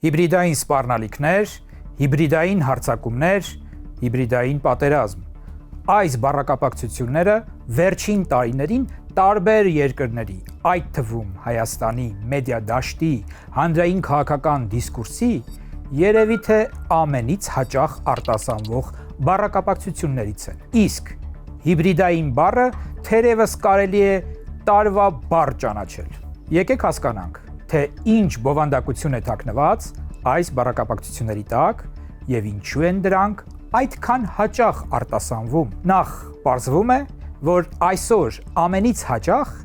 Հիբրիդային սպառնալիքներ, հիբրիդային հարձակումներ, հիբրիդային պատերազմ։ Այս բառակապակցությունները վերջին տարիներին տարբեր երկրների, այդ թվում Հայաստանի մեդիա դաշտի, հանրային քաղաքական դիսկուրսի երևի թե ամենից հաճախ արտասանվող բառակապակցություններից են։ Իսկ հիբրիդային բառը թերևս կարելի է տարվա բառ ճանաչել։ Եկեք հասկանանք, թե ինչ բովանդակություն է թաքնված այս բառակապակցությունների տակ եւ ինչու են դրանք այդքան հաճախ արտասանվում։ Նախ պարզվում է, որ այսօր ամենից հաճախ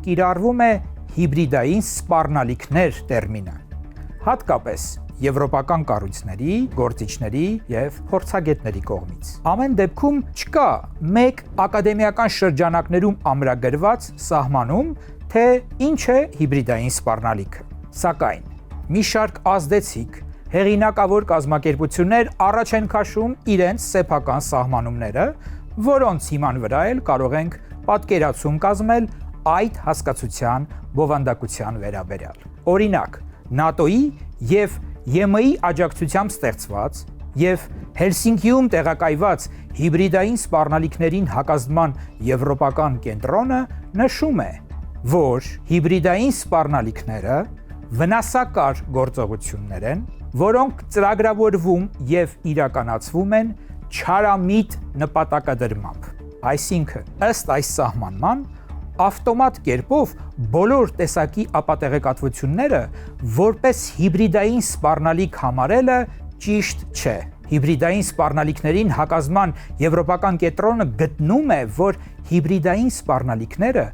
կիրառվում է հիբրիդային սպառնալիքներ տերմինը, հատկապես եվրոպական կառույցների, գործիչների եւ փորձագետների կողմից։ Ամեն դեպքում չկա մեկ ակադեմիական շրջանակներում ամրագրված սահմանում, թե ինչ է հիբրիդային սպառնալիքը։ Սակայն մի շարք ազդեցիկ հեղինակավոր կազմակերպություններ առաջ են քաշում իրենց սեփական սահմանումները, որոնց հիման վրա էլ կարող ենք պատկերացում կազմել այդ հասկացության բովանդակության վերաբերյալ։ Օրինակ, ՆԱՏՕ-ի եւ ԵՄ-ի աջակցությամբ ստեղծված եւ Հելսինկիում տեղակայված հիբրիդային սպառնալիքներին հակազդման եվրոպական կենտրոնը նշում է, որ հիբրիդային սպառնալիքները վնասակար գործողություններ են, որոնք ծրագրավորվում եւ իրականացվում են չարամիտ նպատակադրմամբ։ Այսինքն, ըստ այս սահմանման, ավտոմատ կերպով բոլոր տեսակի ապատեղեկատվությունները որպես հիբրիդային սպառնալիք համարելը ճիշտ չէ։ Հիբրիդային սպառնալիքներին հակազդման եվրոպական կենտրոնը գտնում է, որ հիբրիդային սպառնալիքները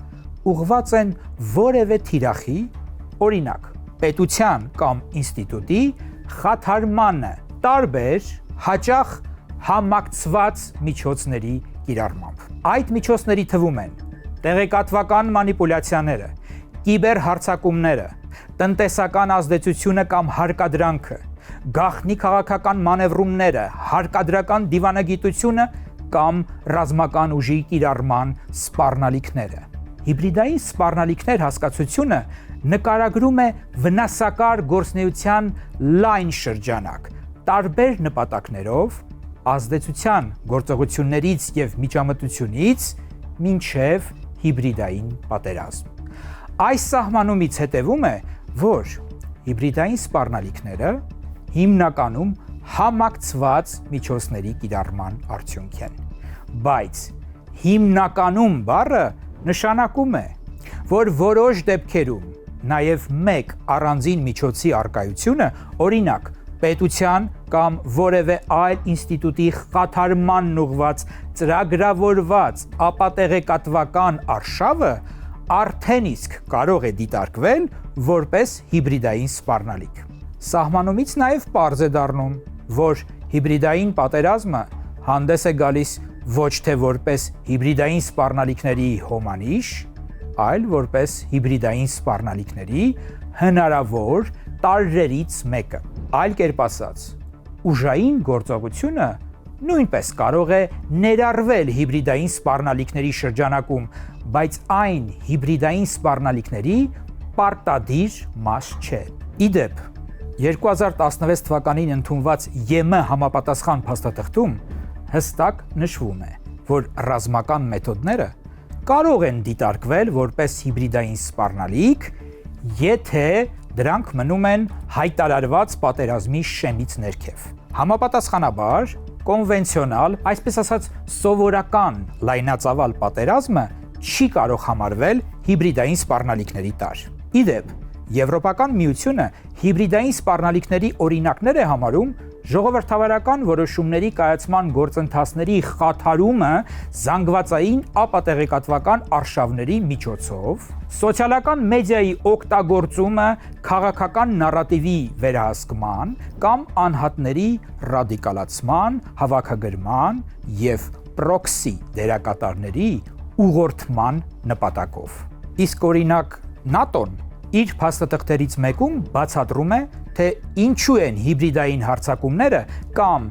ուղղված են որևէ թիրախի, օրինակ, պետության կամ ինստիտուտի խաթարմանը տարբեր, հաճախ համակցված միջոցների կիրառմամբ։ Այդ միջոցների թվում են տեղեկատվական մանիպուլյացիաները, կիբերհարձակումները, տնտեսական ազդեցությունը կամ հարկադրանքը, գաղտնի քաղաքական մանևրումները, հարկադրական դիվանագիտությունը կամ ռազմական ուժի կիրառման սպառնալիքները։ Հիբրիդային սպառնալիքներ հասկացությունը նկարագրում է վնասակար գործունեության լայն շրջանակ, տարբեր նպատակներով, ազդեցության գործողություններից եւ միջամտությունից մինչեւ հիբրիդային պատերազմ։ Այս սահմանումից հետևում է, որ հիբրիդային սպառնալիքները հիմնականում համակցված միջոցների կիրառման արդյունք են։ Բայց հիմնականում բառը նշանակում է, որ որոշ դեպքերում նաև մեկ առանձին միջոցի առկայությունը, օրինակ, պետության կամ որևէ այլ ինստիտուտի խաթարմանն ուղղված ծրագրավորված ապատեղեկատվական արշավը արդեն իսկ կարող է դիտարկվել որպես հիբրիդային սպառնալիք։ Սահմանումից նաև պարզ է դառնում, որ հիբրիդային պատերազմը հանդես է գալիս ոչ թե որպես հիբրիդային սպառնալիքների հոմանիշ, այլ որպես հիբրիդային սպառնալիքների հնարավոր տարրերից մեկը։ Այլ կերպ ասած, ուժային գործողությունը նույնպես կարող է ներառվել հիբրիդային սպառնալիքների շրջանակում, բայց այն հիբրիդային սպառնալիքների պարտադիր մաս չէ։ Իդեպ, 2016 թվականին ընդունված ԵՄ համապատասխան փաստաթղթում հստակ նշվում է, որ ռազմական մեթոդները կարող են դիտարկվել որպես հիբրիդային սպառնալիք, եթե դրանք մնում են հայտարարված պատերազմի շեմից ներքև։ Համապատասխանաբար, կոնվենցիոնալ, այսպես ասած սովորական լայնածավալ պատերազմը չի կարող համարվել հիբրիդային սպառնալիքների տար։ Իդեպ, Եվրոպական միությունը հիբրիդային սպառնալիքների օրինակներ է համարում ժողովրդավարական որոշումների կայացման գործընթացների խաթարումը զանգվածային ապատեղեկատվական արշավների միջոցով, սոցիալական մեդիայի օգտագործումը քաղաքական նարատիվի վերահսկման կամ անհատների ռադիկալացման, հավաքագրման եւ պրոքսի դերակատարների ուղղորդման նպատակով։ Իսկ օրինակ ՆԱՏՕ-ն իր փաստաթղթերից մեկում բացատրում է, թե ինչու են հիբրիդային հարձակումները կամ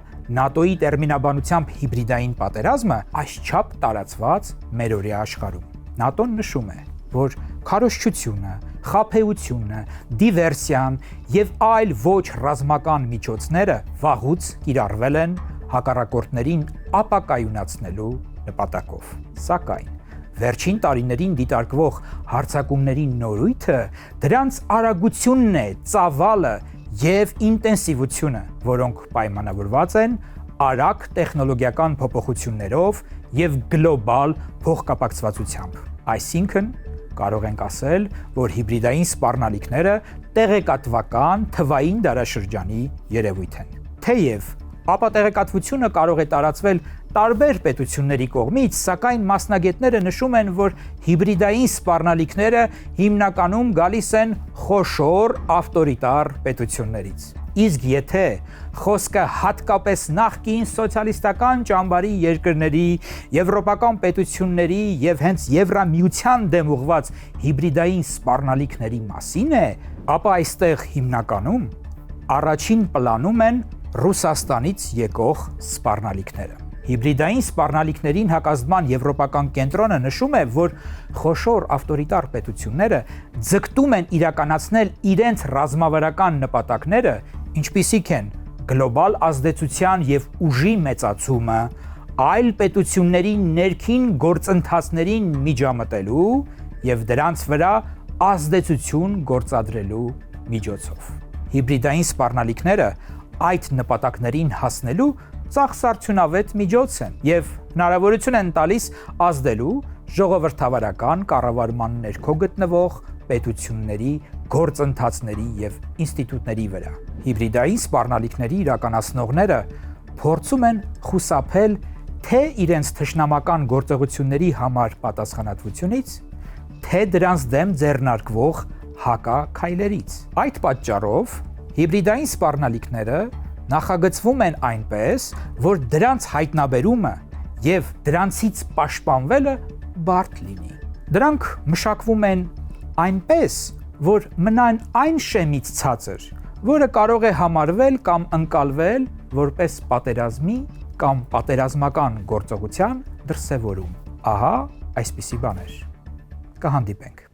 ՆԱՏՕ-ի տերմինաբանությամբ հիբրիդային պատերազմը այսչափ տարածված մերօրյա աշխարհում։ ՆԱՏՕ-ն նշում է, որ քարոզչությունը, խաբեությունը, դիվերսիան եւ այլ ոչ ռազմական միջոցները վաղուց կիրառվել են հակառակորդներին ապակայունացնելու նպատակով։ Սակայն վերջին տարիներին դիտարկվող հարձակումների նորույթը դրանց արագությունն է, ծավալը եւ ինտենսիվությունը, որոնք պայմանավորված են արագ տեխնոլոգիական փոփոխություններով եւ գլոբալ փոխկապակցվածությամբ։ Այսինքն կարող ենք ասել, որ հիբրիդային սպառնալիքները տեղեկատվական թվային դարաշրջանի երևույթ են։ Թեև ապատեղեկատվությունը կարող է տարածվել տարբեր պետությունների կողմից, սակայն մասնագետները նշում են, որ հիբրիդային սպառնալիքները հիմնականում գալիս են խոշոր ավտորիտար պետություններից։ Իսկ եթե խոսքը հատկապես նախկին սոցիալիստական ճամբարի երկրների, եվրոպական պետությունների եւ հենց Եվրամիության դեմ ուղղված հիբրիդային սպառնալիքների մասին է, ապա այստեղ հիմնականում առաջին պլանում են Ռուսաստանից եկող սպառնալիքները։ Հիբրիդային սպառնալիքներին հակազդման եվրոպական կենտրոնը նշում է, որ խոշոր ավտորիտար պետությունները ձգտում են իրականացնել իրենց ռազմավարական նպատակները, ինչպիսիք են գլոբալ ազդեցության եւ ուժի մեծացումը, այլ պետությունների ներքին գործընթացներին միջամտելու եւ դրանց վրա ազդեցություն գործադրելու միջոցով։ Հիբրիդային սպառնալիքները այդ նպատակներին հասնելու ծախսարդյունավետ միջոց են եւ հնարավորություն են տալիս ազդելու ժողովրդավարական կառավարման ներքո գտնվող պետությունների գործընթացների եւ ինստիտուտների վրա։ Հիբրիդային սպառնալիքների իրականացնողները փորձում են խուսափել թե իրենց թշնամական գործողությունների համար պատասխանատվությունից, թե դրանց դեմ ձեռնարկվող հակաքայլերից։ Այդ պատճառով հիբրիդային սպառնալիքները նախագծվում են այնպես, որ դրանց հայտնաբերումը եւ դրանցից պաշտպանվելը բարդ լինի։ Դրանք մշակվում են այնպես, որ մնան այն շեմից ցածր, որը կարող է համարվել կամ ընկալվել որպես պատերազմի կամ պատերազմական գործողության դրսևորում։ Ահա այսպիսի բաներ։ Կհանդիպենք։